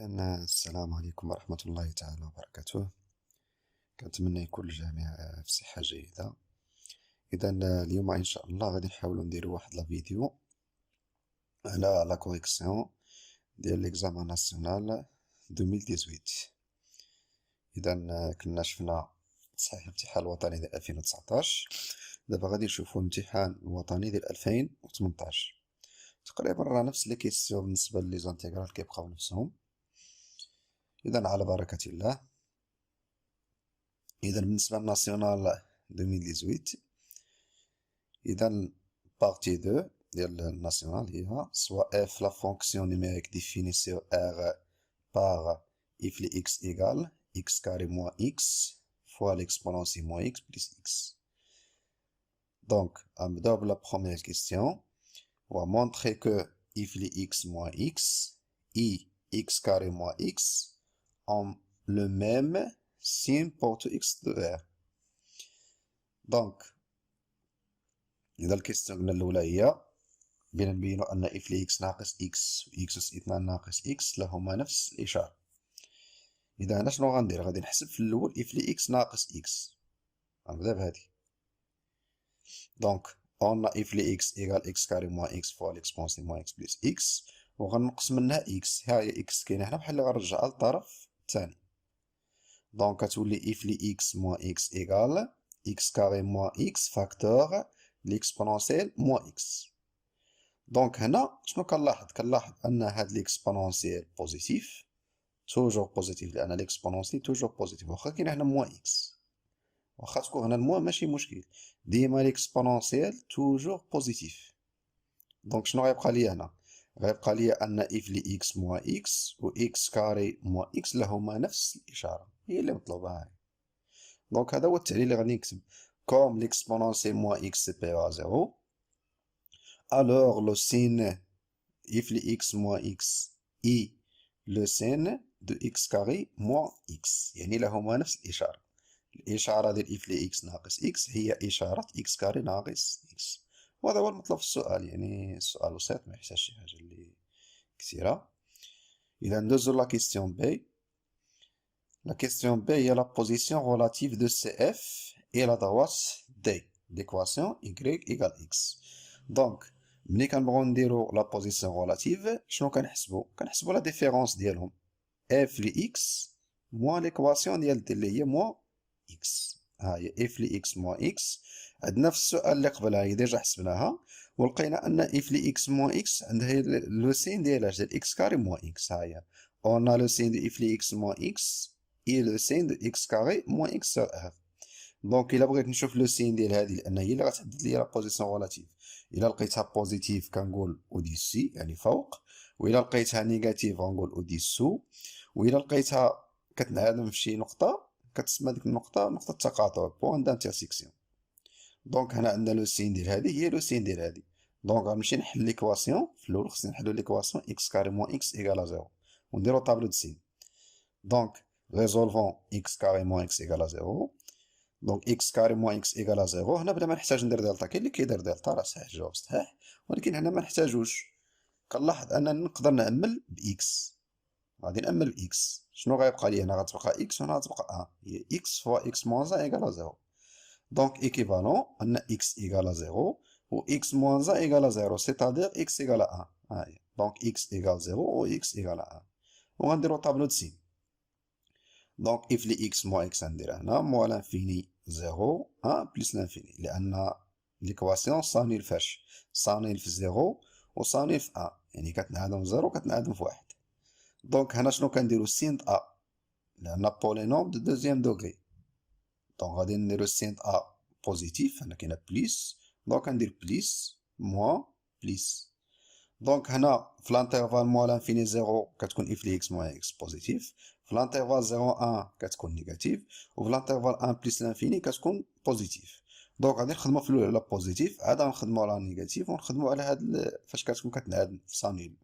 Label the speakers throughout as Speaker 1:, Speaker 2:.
Speaker 1: إذن السلام عليكم ورحمة الله تعالى وبركاته. كنتمنى يكون الجميع في صحة جيدة. إذن اليوم إن شاء الله غادي نحاولو نديرو واحد لا فيديو على لا كوريكسيون ديال ليكزامان ناسيونال 2018. إذن كنا شفنا تصحيح الامتحان الوطني ديال 2019، دابا غادي نشوفو الامتحان الوطني ديال 2018. تقريبا راه نفس لي كيسيون بالنسبة لي زانتيغرال كيبقاو نفسهم. إذن على بركة الله. إذن بالنسبة للناسيونال 2018، إذن بارتي 2 ديال الناسيونال هي سوا اف لا فونكسيون نيميريك ديفيني سور ار بار if لي x égale x carré moins x fois l'exponentielle moins x plus x. Donc, on va la première question. On va montrer que if les x moins x et x carré moins x ont le même signe pour tout x de R. Donc, إذا الكيستيون قلنا الأولى هي بينا نبينو أن if لي x ناقص x و x أس 2 ناقص x لهما نفس الإشارة. إذا هنا شنو غندير؟ غادي نحسب في الأول if لي x ناقص x. غنبدا بهادي. دونك on a if لي x égale x carré moins x fois l'exponentielle moins x plus x، وغنقص منها x. ها هي x كاينة هنا بحال اللي غنرجعها للطرف الثاني. دونك كتولي if لي x moins x égale x carré moins x facteur l'exponentielle moins x. دونك هنا شنو كنلاحظ؟ كنلاحظ أن هاد l'exponentielle بوزيتيف، توجور بوزيتيف، لأن l'exponentielle توجور بوزيتيف، واخا كاين هنا moins x. واخا تكون هنا الموان ماشي مشكل، ديما ليكسبونونسيال توجور بوزيتيف. دونك شنو غيبقى ليا هنا؟ غيبقى ليا ان اف لي اكس موان اكس و اكس كاري موان اكس لهما نفس الاشاره، هي اللي مطلوبه هاي. دونك هذا هو التعليل اللي غادي نكتب. كوم ليكسبونونسيال موان اكس سيبيرا زيرو، الوغ لو سين اف لي اكس موان اكس اي لو سين دو اكس كاري موان اكس، يعني لهما نفس الاشاره. الإشارة ديال إف لي إكس ناقص إكس هي إشارة إكس كاري ناقص إكس، وهذا هو المطلوب في السؤال. يعني السؤال بسيط، ميحتاجش شي حاجة اللي كثيرة. إذا ندوزو لا كيستيون بي. لا كيستيون بي هي لا بوزيسيون غولاتيف دو سي إف إي لا دروات دي ديكواسيون إكغيك إيكال إكس. دونك ملي كنبغيو نديرو لا بوزيسيون غولاتيف شنو كنحسبو؟ كنحسبو لا ديفيرونس ديالهم، إف لي إكس موان ليكواسيون ديال دي اللي هي موان إكس. ها هي إف لي إكس موان إكس. عندنا في السؤال اللي قبلها هي ديجا حسبناها، ولقينا أن إف لي إكس موان إكس عندها لو سين ديالها ديال إكس كاري موان إكس. ها هي أون لو سين دو إف لي إكس موان إكس إي لو سين دو إكس كاري موان إكس سور إر. دونك إلا بغيت نشوف لو سين ديال هادي، لأن هي اللي غتحدد ليا لا بوزيسيون غولاتيف، إلا لقيتها بوزيتيف كنقول أوديسي يعني فوق، وإلا لقيتها نيجاتيف غنقول أوديسو، وإلا لقيتها كتنعدم في شي نقطة كتسمى ديك النقطة نقطة التقاطع، بوان دانترسيكسيون. دونك هنا عندنا لو سين ديال هادي هي لو سين ديال هادي. دونك غنمشي نحل ليكواسيون. في الأول خصني نحلو ليكواسيون إكس كاري موان إكس إيكال زيرو، ونديرو طابلو دو سين. دونك ريزولفون إكس كاري موان إكس إيكال زيرو. دونك إكس كاري موان إكس إيكال زيرو، هنا بلا ما نحتاج ندير دلتا. كاين اللي كيدير دلتا، راه صحيح الجواب صحيح، ولكن هنا ما نحتاجوش. كنلاحظ أنني نقدر نعمل بإكس. غادي نأمل بإكس. شنو غيبقى لي هنا؟ غتبقى إكس وهنا غتبقى هي إكس فوا إكس موان زان إيكال زيرو. دونك إيكيفالون أن إكس إيكال زيرو و إكس موان زان إيكال زيرو، سيتادير إكس إيكال أن. هاهي دونك إكس إيكال زيرو و إكس إيكال أن، وغنديرو طابلو دو سين. دونك إف لي إكس موان إكس غندير هنا موان لانفيني زيرو أن بليس لانفيني، لأن ليكواسيون صانيل فاش؟ صانيل في زيرو و صانيل في أن، يعني كتنعدم في زيرو كتنعدم في واحد. دونك هنا شنو كنديرو؟ سين أ، لأن بولينوم دو دوزيام دوغري. دونك غادي نديرو سين أ بوزيتيف، هنا كاينة بليس، دونك كندير بليس موان بليس. دونك هنا في لانترفال موان لانفيني زيرو كتكون إف لي إكس موان إكس بوزيتيف، في لانترفال زيرو أن كتكون نيجاتيف، وفي لانترفال أن بليس لانفيني كتكون بوزيتيف. دونك غادي نخدمو في الأولى على بوزيتيف، عاد غنخدمو على نيجاتيف، ونخدمو على هاد فاش كتكون كتنعدم في صانيل.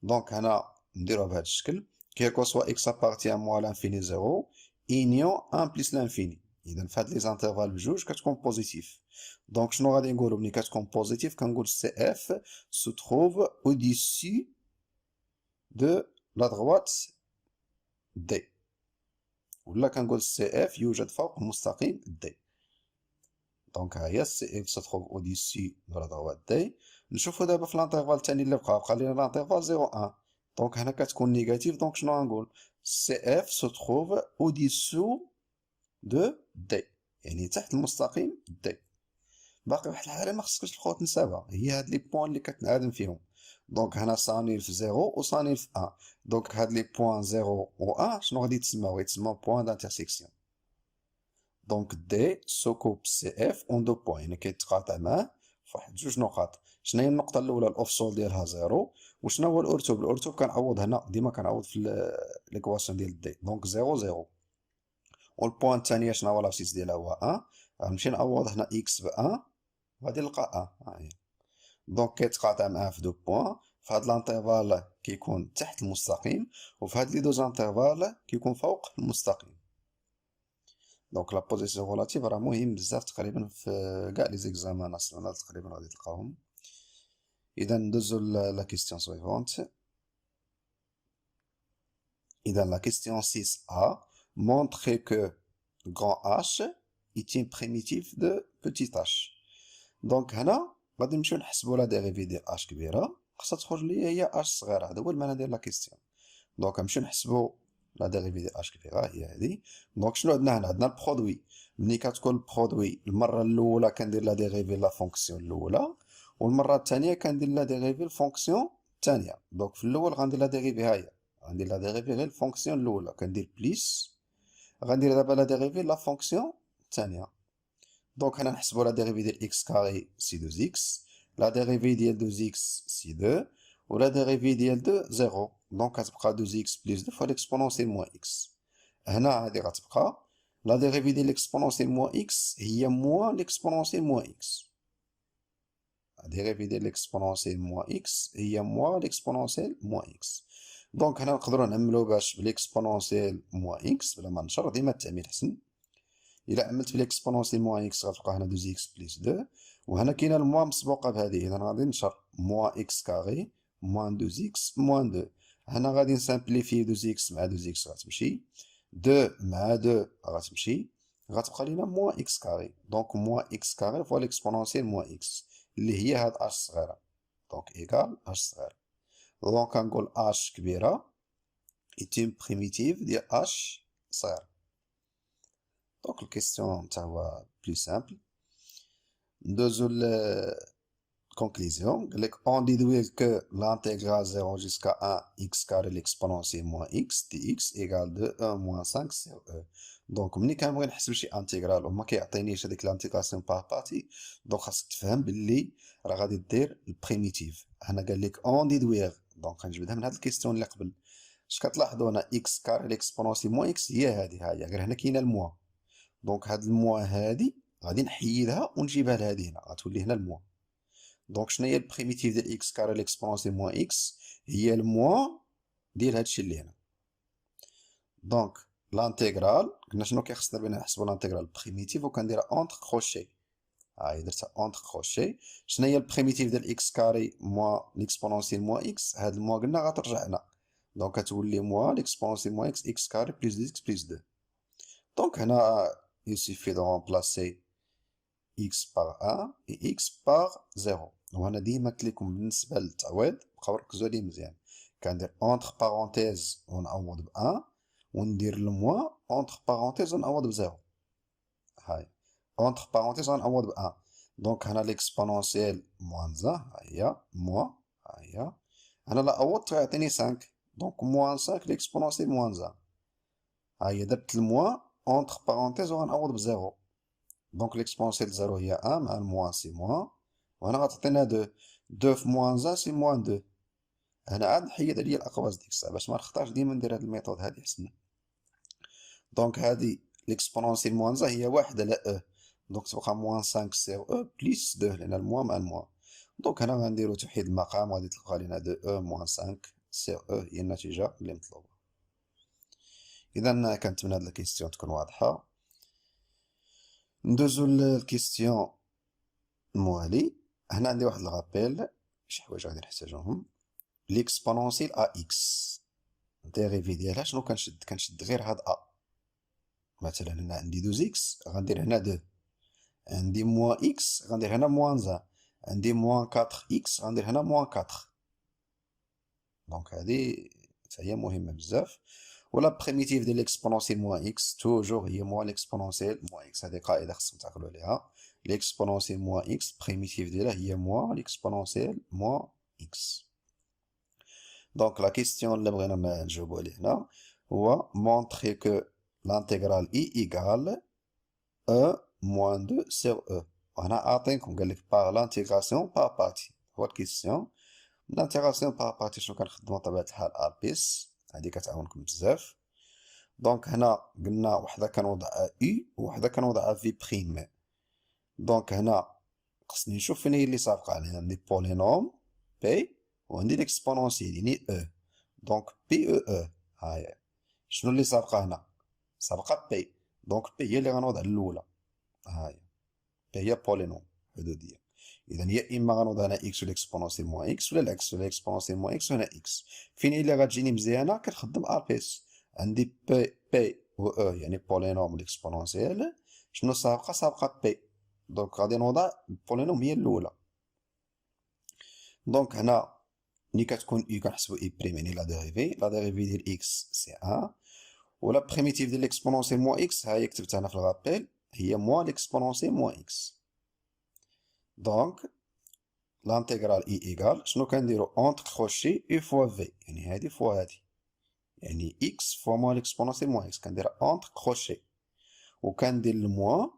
Speaker 1: دونك هنا نديروها بهذا الشكل، كيكو سوا إكس أبارتي موان لانفيني زيرو إنيون أن بليس لانفيني. إذا في هاد لي زانترفال بجوج كتكون بوزيتيف. دونك شنو غادي نقولو ملي كتكون بوزيتيف؟ كنقول سي إف سو تروف أوديسي دو لا دغوات دي، ولا كنقول سي اف يوجد فوق المستقيم دي. دونك ها هي سي اف ستخوف اوديسي دو لا دغوات دي. نشوفو دابا في لانترفال الثاني اللي بقى لينا لانترفال 0 1. دونك هنا كتكون نيجاتيف، دونك شنو غنقول؟ سي اف ستخوف اوديسو دو دي، يعني تحت المستقيم دي. باقي واحد الحاجه ما خصكش الخوت تنساها، هي هاد لي بوين اللي كتنعدم فيهم. دونك هنا صانيل في 0 وصانيل في 1. دونك هاد لي بوين 0 و 1 شنو غادي يتسماو؟ يتسماو بوين دانترسيكسيون. دونك دي سوكوب سي اف اون دو بوين، يعني كيتقاطع معاه فواحد جوج نقاط. شناهي النقطه الاولى؟ الاوفسول ديالها 0. وشنو هو الارتوب؟ الارتوب كنعوض هنا، ديما كنعوض في ليكواسيون ديال دي. دونك 0 0. والبوان الثانيه شنو هو لابسيس ديالها؟ هو 1. غنمشي نعوض هنا اكس ب 1 غادي نلقى 1. ها هي. دونك كيتقاطع معاه في دو بوان. في هاد الانترفال كيكون تحت المستقيم، وفي هاد لي دوز انترفال كيكون فوق المستقيم. دونك لا بوزيسيون رولاتيف راه مهم بزاف، تقريبا في كاع لي زيكزامان ناسيونال تقريبا غادي تلقاوهم. اذا ندوزو لا كيستيون سويفونت. اذا لا كيستيون 6a montrer que grand H est une primitive de petit h. دونك هنا غادي نمشيو نحسبو لا ديريفي ديال اش كبيره، خاصها تخرج ليا هي اش صغيره. هذا هو المعنى ديال لا كيستيون. دونك نمشيو نحسبو لا ديريفي ديال اش كبيره، هي هذه. دونك شنو عندنا هنا؟ عندنا البرودوي. ملي كتكون البرودوي المره الاولى كندير لا ديريفي لا فونكسيون الاولى، والمره الثانيه كندير لا ديريفي الفونكسيون الثانيه. دونك في الاول غندير لا ديريفي، ها هي غندير لا ديريفي غير الفونكسيون الاولى، كندير بليس. غندير دابا لا ديريفي لا فونكسيون الثانيه. دونك هنا نحسبو لا ديريفي ديال اكس كاري سي 2 اكس، لا ديريفي ديال 2 اكس سي 2، ولا ديريفي ديال 2 0. دونك غتبقى 2 اكس بلس 2 فوا ليكسبونونسيال موان اكس. هنا هادي غتبقى لا ديريفي ديال ليكسبونونسيال موان اكس هي موان ليكسبونونسيال موان اكس. لا ديريفي ديال ليكسبونونسيال موان اكس هي موان ليكسبونونسيال موان اكس. دونك هنا نقدروا نعملو باش بليكسبونونسيال موان اكس بلا ما نشر، ديما التعميل حسن. الا عملت بليكسبونونسيال موان اكس غتبقى هنا 2 اكس بلس 2، وهنا كاينه الموان مسبوقه بهذه، اذا غادي نشر موان اكس كاري موان 2 اكس موان 2. هنا غادي نسامبليفي 2 اكس مع 2 اكس غتمشي، 2 مع 2 غتمشي، غتبقى لينا موان اكس كاري. دونك موان اكس كاري فوا ليكسبونونسيال موان اكس اللي هي هاد اش صغيره. دونك ايكال اش صغيره. دونك كنقول اش كبيره est une primitive ديال اش صغيره. دونك الكيستيون تاع هو بلو سامبل. ندوزو conclusion. On déduit que l'intégrale 0 jusqu'à 1 x carré l'exponentielle moins x dx égale de 1 moins 5 sur e. دونك ملي كنبغي نحسب شي انتيغرال وما كيعطينيش هذيك الانتيغراسيون بار بارتي، دونك خاصك تفهم باللي راه غادي دير البريميتيف. هنا قال لك اون ديدويغ، دونك غنجبدها من هاد الكيستيون اللي قبل. اش كتلاحظوا هنا اكس كاري ليكسبونونسيال موان اكس هي هادي، ها هي غير هنا كاينه الموا. دونك هاد الموا هادي غادي نحيدها ونجيبها لهادي هنا، غتولي هنا الموا. دونك شنو هي البريميتيف ديال اكس كاري ليكسبونونسيال موان اكس؟ هي الموا ديال هادشي اللي هنا. دونك لانتيغرال قلنا شنو كيخصنا بنا نحسبوا لانتيغرال بريميتيف، وكنديرها اونتر كروشي. ها هي درتها اونتر كروشي. شنو هي البريميتيف ديال اكس كاري موان ليكسبونونسيال موان اكس؟ هاد الموا قلنا غترجع هنا، دونك كتولي موان ليكسبونونسيال موان اكس اكس كاري بلس 2 اكس بلس 2. دونك هنا il suffit de remplacer x par 1 et x par 0. وهنا ديما قلت لكم بالنسبه للتعويض بقاو ركزوا لي مزيان، كندير اونتر بارونتيز ونعوض ب 1، وندير الموا اونتر بارونتيز ونعوض ب 0. هاي اونتر بارونتيز غنعوض ب 1. دونك هنا ليكسبونونسيال موان 1 ها هي موا، ها هي هنا لا عوضت غيعطيني 5. دونك موان 5 ليكسبونونسيال موان 1. ها هي درت الموا اونتر بارونتيز وغنعوض ب 0. دونك ليكسبونسيال 0 هي 1 مع الموان سي موان، وهنا غتعطينا 2. 2 في موان 1 سي موان 2. هنا عاد نحيد عليا الاقواس ديك الساعه باش ما نخطاش، ديما ندير هاد الميثود هادي حسن. دونك هادي ليكسبونونسيال موان 1 هي 1 على او، دونك تبقى موان 5 سير او بليس 2 لان الموان مع الموان. دونك هنا غنديرو توحيد المقام، غادي تلقى لينا 2 او موان 5 سير او هي النتيجه اللي مطلوبه. اذا كنتمنى هاد الكيستيون تكون واضحه. ندوزو للكيستيون الموالي. هنا عندي واحد الغابيل، شي حوايج غادي نحتاجوهم. ليكسبونونسيال ا اكس ديريفي ديالها شنو كنشد غير هاد ا. مثلا هنا عندي 2 اكس غندير هنا 2، عندي موان اكس غندير هنا موان 1، عندي موان 4 اكس غندير هنا موان 4. دونك هادي هي مهمه بزاف. ولا بريميتيف ديال ليكسبونونسيال موان اكس توجور هي موان ليكسبونونسيال موان اكس. هادي قاعده خصكم تعقلوا عليها. ليكسبونونسيال موان اكس بريميتيف ديالها هي موان ليكسبونونسيال موان اكس. دونك لا كيستيون اللي بغينا نجاوبو عليه هنا هو مونطري كو لانتيغرال اي ايغال e moins 2 sur e. وهنا عاطينكم قال لك باغ لانتيغراسيون باغ بارتي. هو الكيستيون لانتيغراسيون باغ بارتي شنو كنخدمو بطبيعة الحال ابيس، هادي كتعاونكم بزاف. دونك هنا قلنا وحده كنوضعها اي وحده كنوضعها في بريم. دونك هنا خصني نشوف فين هي اللي سابقه علينا. عندي بولينوم بي وعندي ليكسبونونسيال يعني او. دونك بي او او هاهي. شنو اللي سابقه هنا؟ سابقه بي. دونك بي هي اللي غنوضع الاولى. هاهي بي هي بولينوم حدوديه. اذا هي اما غنوضع هنا اكس والاكسبونونسيال موان اكس، ولا العكس ولا اكسبونونسيال موان اكس وهنا اكس. فين هي اللي غتجيني مزيانه؟ كنخدم ابيس. عندي بي و او يعني بولينوم والاكسبونونسيال شنو سابقه؟ سابقه بي. دونك غادي نوضع البولينوم هي الاولى. دونك هنا ملي كتكون اي كنحسبو اي بريم يعني لا ديريفي ديال اكس سي 1. ولا بريميتيف ديال ليكسبونونسيال موان اكس ها هي كتبتها هنا في الغابيل هي موان ليكسبونونسيال موان اكس. دونك لانتيغرال اي ايغال شنو كنديرو اونتر كروشي اي فوا في يعني هادي فوا هادي يعني اكس فوا موان ليكسبونونسيال موان اكس كنديرها اونتر كروشي وكندير الموان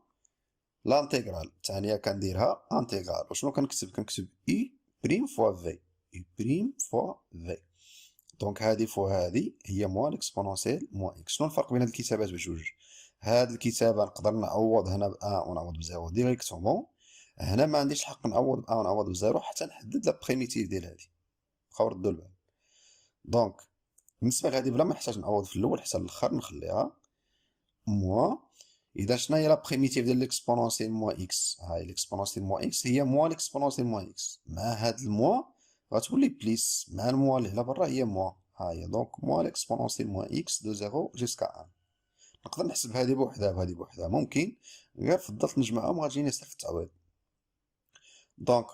Speaker 1: لانتيغرال الثانيه كنديرها انتيغرال. وشنو كنكتب اي بريم فوا في اي بريم فوا في. دونك هادي فوا هادي هي موان ليكسبونونسيال موان اكس. شنو الفرق بين هاد الكتابات بجوج؟ هاد الكتابه نقدر نعوض هنا ب 1 ونعوض ب 0 ديريكتومون. هنا ما عنديش الحق نعوض ب 1 ونعوض ب 0 حتى نحدد لا بريميتيف ديال هادي. بقاو ردوا البال. دونك بالنسبه لهادي بلا ما نحتاج نعوض في الاول حتى الاخر نخليها موان. اذا شنو هي لا بريميتيف ديال ليكسبونونسيال موان اكس؟ هاي ليكسبونونسيال موان اكس هي موان ليكسبونونسيال موان اكس. مع هاد الموان غتولي بليس مع الموان اللي هنا برا هي موان. ها هي دونك موان ليكسبونونسيال موان اكس دو 0 جيسكا 1. نقدر نحسب هادي بوحدها وهادي بوحدها ممكن، غير فضلت نجمعهم غتجيني سهل في التعويض. دونك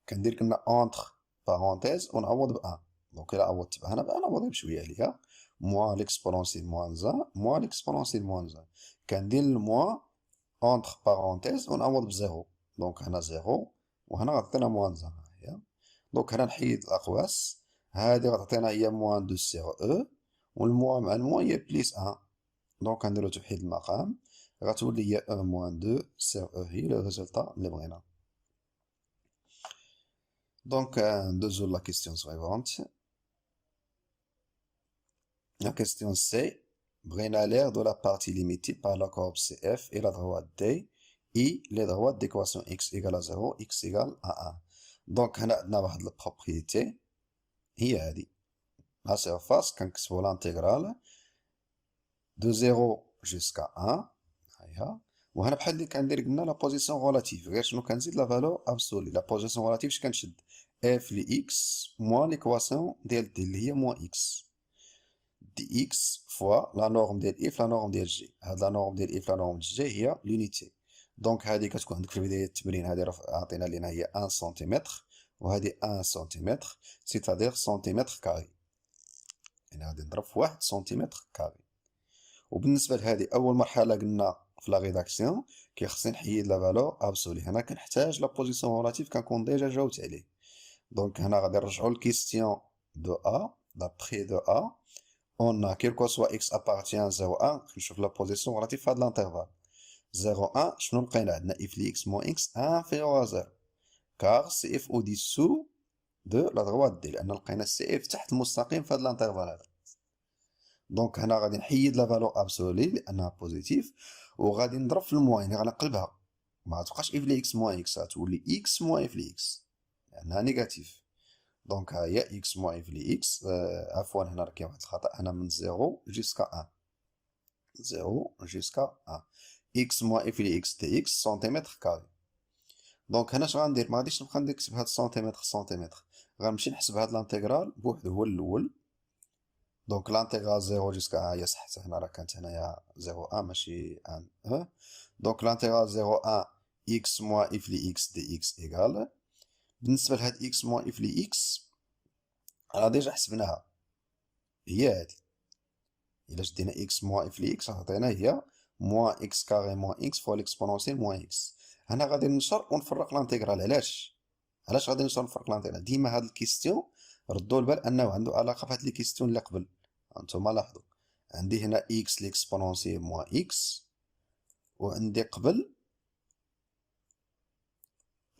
Speaker 1: كندير كنا اونتر بارونتيز ونعوض ب 1. دونك الا عوضت هنا ب 1 نعوض بشويه عليها موان ليكسبونونسيال موان زان موان ليكسبونونسيال موان زان. كندير الموان اونتر بارونتيز ونعوض ب 0. دونك هنا 0 وهنا غتعطينا موان زان. هي دونك هنا نحيد الاقواس. هادي غتعطينا هي موان 2 سيغ او والموان مع الموان هي بليس 1. دونك غنديرو توحيد المقام غتولي هي 1 موان 2 سيغ او هي لو ريزولطا اللي بغينا. دونك ندوزو لا كيستيون سويفونت. La question C. بغينا l'air de la partie limitée par la courbe CF et la droite D et les droites d'équation x égale à 0, x égale à 1. Donc هنا عندنا واحد البروبريتي هي هادي. La surface كنكتبو l'intégrale de 0 jusqu'à 1 هاهيها. وهنا بحال اللي كندير قلنا لا بوزيسيون غولاتيف غير شنو كنزيد لا فالور ابسولي. لا بوزيسيون غولاتيف اش كنشد اف لي اكس موان ليكواسيون ديال دي اللي هي موان اكس دي اكس فوا لا نورم ديال اف لا نورم ديال جي. هاد لا نورم ديال اف لا نورم ديال جي هي لونيتي. دونك هادي كتكون عندك في بداية التمرين هادي راه عاطينا لينا هي 1 سنتيمتر وهادي 1 سنتيمتر سيتادير سنتيمتر كاري. يعني غادي نضرب في 1 سنتيمتر كاري. وبالنسبة لهادي أول مرحلة قلنا في لا ريداكسيون كيخصني نحيد لا فالور ابسولي. هنا كنحتاج لا بوزيسيون غولاتيف كنكون ديجا جاوبت عليه. دونك هنا غادي نرجعو للكيستيون دو ا دابخي دو ا. On a quel que soit x appartient à 0,1 نشوف la position relative à l'intervalle 0,1 شنو لقينا عندنا if x moins x inférieur à 0 car CF au-dessous de la droite D لأن لقينا CF تحت المستقيم في هذا الانترفال هذا. دونك هنا غادي نحيد لا فالور ابسولي لأنها بوزيتيف وغادي نضرب في الموين يعني غنقلبها ما تبقاش if x moins x غتولي x moins if x لأنها نيجاتيف. دونك ها هي اكس موان اف لي اكس عفوا هنا راه كاين واحد الخطأ هنا من 0 جيسكا 1 0 جيسكا 1 اكس موان اف لي اكس دي اكس سنتيمتر كاري. دونك هنا اش غندير ما غاديش نبقى نكتب هاد سنتيمتر سنتيمتر غنمشي نحسب هاد الانتيغرال بوحدو هو الاول دونك لانتيغرال زيرو جيسكا هي صح هنا راه كانت هنايا زيرو ان ماشي ان او. دونك لانتيغرال زيرو ان اكس موان اف لي اكس دي اكس ايكال. بالنسبة لهاد اكس موان اف لي اكس راه ديجا حسبناها، هي هادي. إلا شدينا إكس موان إف لي إكس عطينا هي موان إكس كاري موان إكس فوا ليكسبونونسيال موان إكس. هنا غادي نشر ونفرق لانتيغرال. علاش غادي نشر ونفرق لانتيغرال؟ ديما هاد الكيستيون ردوا البال أنه عنده علاقة بهاد لي كيستيون اللي قبل. هانتوما لاحظوا، عندي هنا إكس ليكسبونونسيال موان إكس، وعندي قبل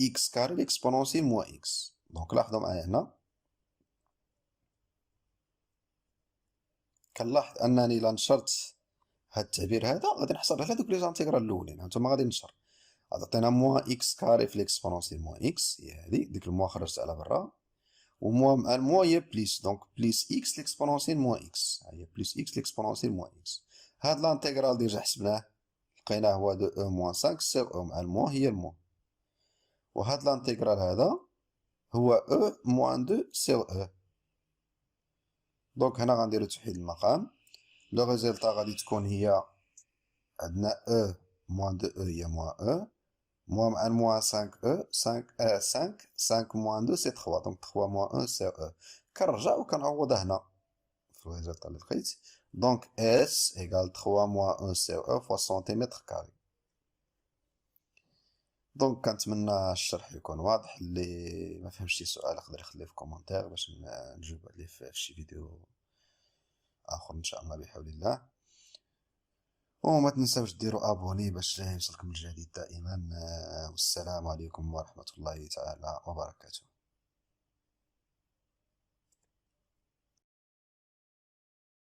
Speaker 1: إكس كاري ليكسبونونسيال موان إكس. دونك لاحظوا معايا هنا، كنلاحظ أنني إلا نشرت هاد التعبير هذا غادي نحصل على دوك لي زانتيغرال الأولين. هانتوما غادي نشر، عطينا موان إكس كاري في ليكسبونونسيال موان إكس، هي هادي ديك الموان خرجت على برا، وموان مع الموان هي بليس، دونك بليس إكس ليكسبونونسيال موان إكس، ها هي بليس إكس ليكسبونونسيال موان إكس. هاد لانتيغرال ديجا حسبناه، لقيناه هو دو أو موان سانك سيغ أو مع الموان هي الموان. وهاد لانتيغرال هذا هو أو موان دو سيغ أو. دونك هنا غنديرو توحيد المقام. لو ريزلتا غادي تكون هي عندنا أو موان دو أو هي موان أو، موان مع الموان 5 او 5 موان 2 سي 3، دونك 3 موان 1 سي او. كنرجع وكنعوض هنا في الريزلت اللي لقيت. دونك اس ايكال 3 موان 1 سي او فوا سنتيمتر كاري. دونك كنتمنى الشرح يكون واضح. اللي ما فهمش شي سؤال يقدر يخليه في كومنتير باش نجاوب عليه في شي فيديو اخر ان شاء الله بحول الله. وما تنساوش ديروا ابوني باش يوصلكم الجديد دائما. والسلام عليكم ورحمة الله تعالى وبركاته.